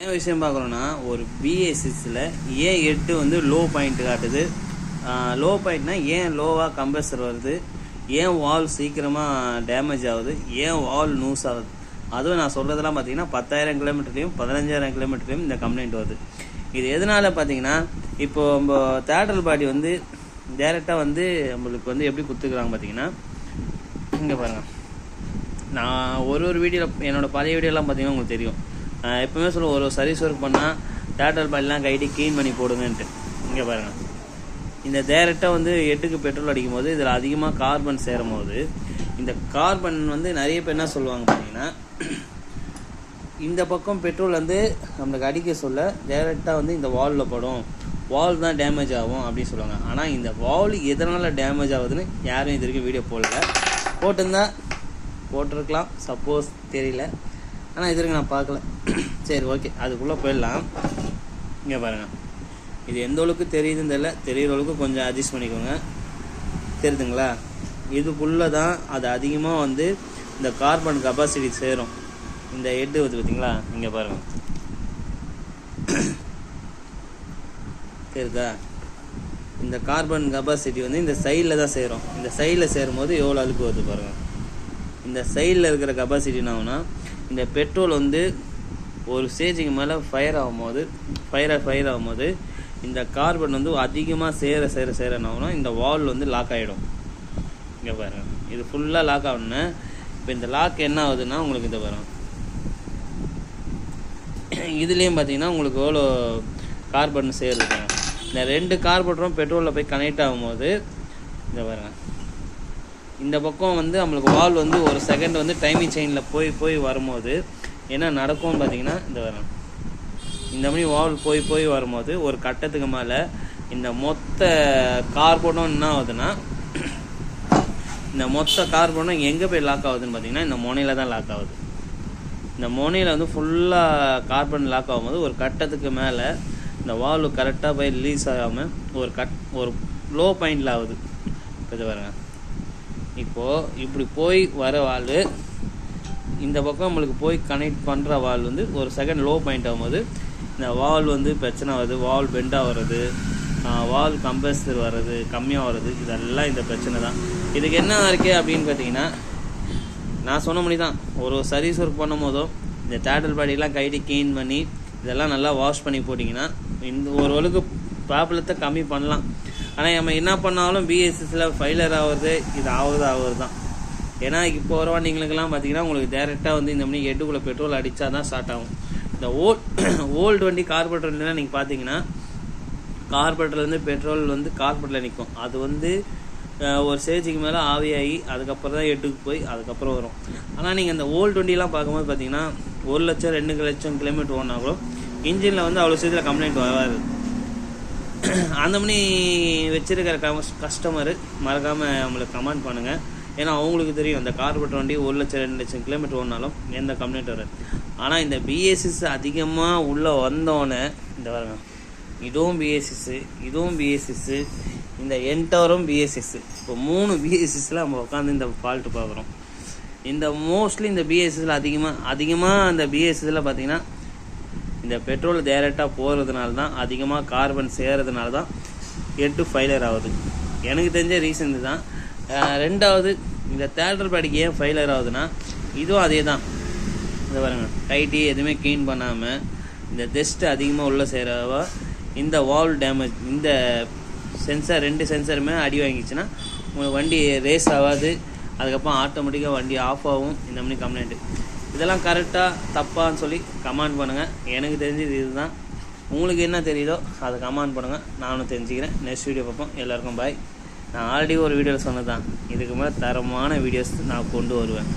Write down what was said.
என்ன விஷயம் பார்க்குறோன்னா, ஒரு BA6ல் ஏன் 8 வந்து லோ பாயிண்ட் காட்டுது? லோ பாயிண்ட்னா ஏன் லோவாக கம்ப்ரஸர் வருது? ஏன் வால் சீக்கிரமாக டேமேஜ் ஆகுது? ஏன் வால் லூஸ் ஆகுது? அதுவும் நான் சொல்கிறதெல்லாம் பார்த்தீங்கன்னா 10,000 கிலோமீட்டர்லையும் 15,000 கிலோமீட்டர்லையும் இந்த கம்ப்ளைண்ட் வருது. இது எதனால் பார்த்தீங்கன்னா, இப்போது நம்ம தேட்ரல் பாடி வந்து டேரெக்டாக வந்து நம்மளுக்கு வந்து எப்படி கொடுத்துக்கிறாங்க பார்த்தீங்கன்னா, இங்கே பாருங்கள். நான் ஒரு வீடியோவில் என்னோடய பழைய வீடியோலாம் பார்த்தீங்கன்னா உங்களுக்கு தெரியும். எப்பவுமே சொல்லுவோம், ஒரு சர்வீஸ் ஒர்க் பண்ணால் தேட்டல் பாடிலாம் கைட்டி க்ளீன் பண்ணி போடுங்கன்ட்டு. இங்கே பாருங்கள், இந்த டேரெக்டாக வந்து 8க்கு பெட்ரோல் அடிக்கும் போது இதில் அதிகமாக கார்பன் சேரும் போது இந்த கார்பன் வந்து நிறைய பேர் என்ன சொல்லுவாங்க பார்த்தீங்கன்னா, இந்த பக்கம் பெட்ரோல் வந்து நம்மளுக்கு அடிக்க சொல்ல டேரெக்டாக வந்து இந்த வாலில் படும், வால் தான் டேமேஜ் ஆகும் அப்படின்னு சொல்லுவாங்க. ஆனால் இந்த வால் எதனால் டேமேஜ் ஆகுதுன்னு யாரும் இது வரைக்கும் வீடியோ போடல. போட்டிருக்கலாம், சப்போஸ் தெரியல, ஆனால் இது வரைக்கும் நான் பார்க்கல. சரி, ஓகே, அதுக்குள்ளே போயிடலாம். இங்கே பாருங்கள், இது எந்த அளவுக்கு தெரியுதுன்னு தெரியல, தெரிகிற அளவுக்கு கொஞ்சம் அட்ஜஸ்ட் பண்ணிக்கோங்க. தெரியுதுங்களா? இதுக்குள்ளே தான் அது அதிகமாக வந்து இந்த கார்பன் கெப்பாசிட்டி சேரும். இந்த ஹெட்டு வந்து பார்த்தீங்களா, இங்கே பாருங்கள், தெரியுதா? இந்த கார்பன் கெப்பாசிட்டி வந்து இந்த சைடில் தான் சேரும். இந்த சைடில் சேரும்போது எவ்வளோ அழுக்கு வருது பாருங்கள். இந்த சைடில் இருக்கிற கெப்பாசிட்டி என்ன ஆகுனா, இந்த பெட்ரோல் வந்து ஒரு ஸ்டேஜுக்கு மேலே ஃபயர் ஆகும்போது இந்த கார்பன் வந்து அதிகமாக சேர என்ன ஆகுனா, இந்த வால் வந்து லாக் ஆகிடும். இங்கே பாருங்கள், இது ஃபுல்லாக லாக் ஆகணுன்னு இப்போ இந்த லாக் என்ன ஆகுதுன்னா, உங்களுக்கு இந்த பாருங்கள், இதுலேயும் பார்த்தீங்கன்னா உங்களுக்கு எவ்வளோ கார்பன் சேருதுங்க. இந்த 2 கார்பனும் பெட்ரோலில் போய் கனெக்ட் ஆகும்போது இந்த பாருங்கள், இந்த பக்கம் வந்து நம்மளுக்கு வால் வந்து ஒரு செகண்ட் வந்து டைமிங் செயினில் போய் வரும்போது என்ன நடக்கும்னு பார்த்தீங்கன்னா, இந்த வரும், இந்த மாதிரி வால் போய் வரும்போது ஒரு கட்டத்துக்கு மேலே இந்த மொத்த கார்பனும் என்ன ஆகுதுன்னா, இந்த மொத்த கார்பனும் எங்கே போய் லாக் ஆகுதுன்னு பார்த்தீங்கன்னா, இந்த முனையில் தான் லாக் ஆகுது. இந்த முனையில் வந்து ஃபுல்லாக கார்பன் லாக் ஆகும்போது ஒரு கட்டத்துக்கு மேலே இந்த வால் கரெக்டாக போய் ரிலீஸ் ஆகாமல் ஒரு லோ பாயிண்டில் ஆகுது. இது பாருங்க, இப்போது இப்படி போய் வர வால் இந்த பக்கம் நம்மளுக்கு போய் கனெக்ட் பண்ணுற வால் வந்து ஒரு செகண்ட் லோ பாயிண்ட் ஆகும்போது இந்த வால் வந்து பிரச்சனை வருது, வால் பெண்டாக வர்றது, வால் கம்ப்ரஸர் வர்றது, கம்மியாக வர்றது, இதெல்லாம் இந்த பிரச்சனை தான். இதுக்கு என்ன இருக்குது அப்படின்னு பார்த்தீங்கன்னா, நான் சொன்ன மாதிரி தான், ஒரு சர்வீஸ் ஒர்க் பண்ணும் போதோ இந்த தேட்டல் பாடியெல்லாம் கைட்டி க்ளீன் பண்ணி இதெல்லாம் நல்லா வாஷ் பண்ணி போட்டிங்கன்னா இந்த ஓரளவுக்கு ப்ராப்ளத்தை கம்மி பண்ணலாம். ஆனால் நம்ம என்ன பண்ணாலும் BA6ல் ஃபெயிலியர் ஆகுறது இது ஆகுறது தான். ஏன்னா இப்போ வர வண்டிங்களுக்கெல்லாம் பார்த்தீங்கன்னா உங்களுக்கு டேரெக்டாக வந்து இந்த மாதிரி 8க்குள்ளே பெட்ரோல் அடித்தா தான் ஸ்டார்ட் ஆகும். இந்த ஓல்டு வண்டி கார்பரேட்டர்லாம் நீங்கள் பார்த்தீங்கன்னா, கார்பரேட்டர்லேருந்து பெட்ரோல் வந்து கார்பரேட்டில் நிற்கும். அது வந்து ஒரு ஸ்டேஜுக்கு மேலே ஆவியாகி அதுக்கப்புறம் தான் 8க்கு போய் அதுக்கப்புறம் வரும். ஆனால் நீங்கள் அந்த ஓல்டு வண்டியெலாம் பார்க்கும்போது பார்த்தீங்கன்னா 1 லட்சம் 2 லட்சம் கிலோமீட்டர் ஓடினா கூட இன்ஜினில் வந்து அவ்வளோ சீக்கிரம் கம்ப்ளைண்ட் வராது. அந்த மாதிரி வச்சிருக்கிற கஸ்டமரு மறக்காமல் நம்மளுக்கு கமெண்ட் பண்ணுங்கள். ஏன்னா அவங்களுக்கு தெரியும், இந்த கார்பரேட்டர் வண்டி 1 லட்சம் 2 லட்சம் கிலோமீட்டர் ஓடினாலும் எந்த கம்ப்ளைண்ட் வராது. ஆனால் இந்த BA6 அதிகமாக உள்ளே வந்தோடனே இந்த பாருங்க, இதுவும் BA6, இந்த என்டவரும் BA6, இப்போ 3 BA6ல் நம்ம உட்காந்து இந்த ஃபால்ட்டு பார்க்குறோம். இந்த மோஸ்ட்லி இந்த BA6ல் அதிகமாக அந்த BA6ல் பார்த்தீங்கன்னா இந்த பெட்ரோல் டேரெக்டாக போகிறதுனால தான், அதிகமாக கார்பன் சேர்றதுனால தான் 8 ஃபெயிலியர் ஆகுது. எனக்கு தெரிஞ்ச ரீசன் இதுதான். 2வது, இந்த தேட்டல் பாடிக்கு ஏன் ஃபெயிலியர் ஆகுதுன்னா, இதுவும் அதே தான். இந்த பாருங்கள், டைட்டி எதுவுமே க்ளீன் பண்ணாமல் இந்த டஸ்ட் அதிகமாக உள்ளே சேரவா இந்த வால் டேமேஜ், இந்த சென்சார் 2 சென்சாருமே அடி வாங்கிச்சுன்னா உங்களுக்கு வண்டி ரேஸ் ஆகாது, அதுக்கப்புறம் ஆட்டோமேட்டிக்காக வண்டி ஆஃப் ஆகும். இந்த மாதிரி கம்ப்ளைண்ட்டு இதெல்லாம் கரெக்டாக தப்பான்னு சொல்லி கமெண்ட் பண்ணுங்கள். எனக்கு தெரிஞ்சது இதுதான். உங்களுக்கு என்ன தெரியுதோ அதை கமெண்ட் பண்ணுங்கள், நானும் தெரிஞ்சுக்கிறேன். நெக்ஸ்ட் வீடியோ பார்ப்போம். எல்லாருக்கும் பாய். நான் ஆல்ரெடி ஒரு வீடியோவில் சொன்னது தான், இதுக்கு மேலே தரமான வீடியோஸ் நான் கொண்டு வருவேன்.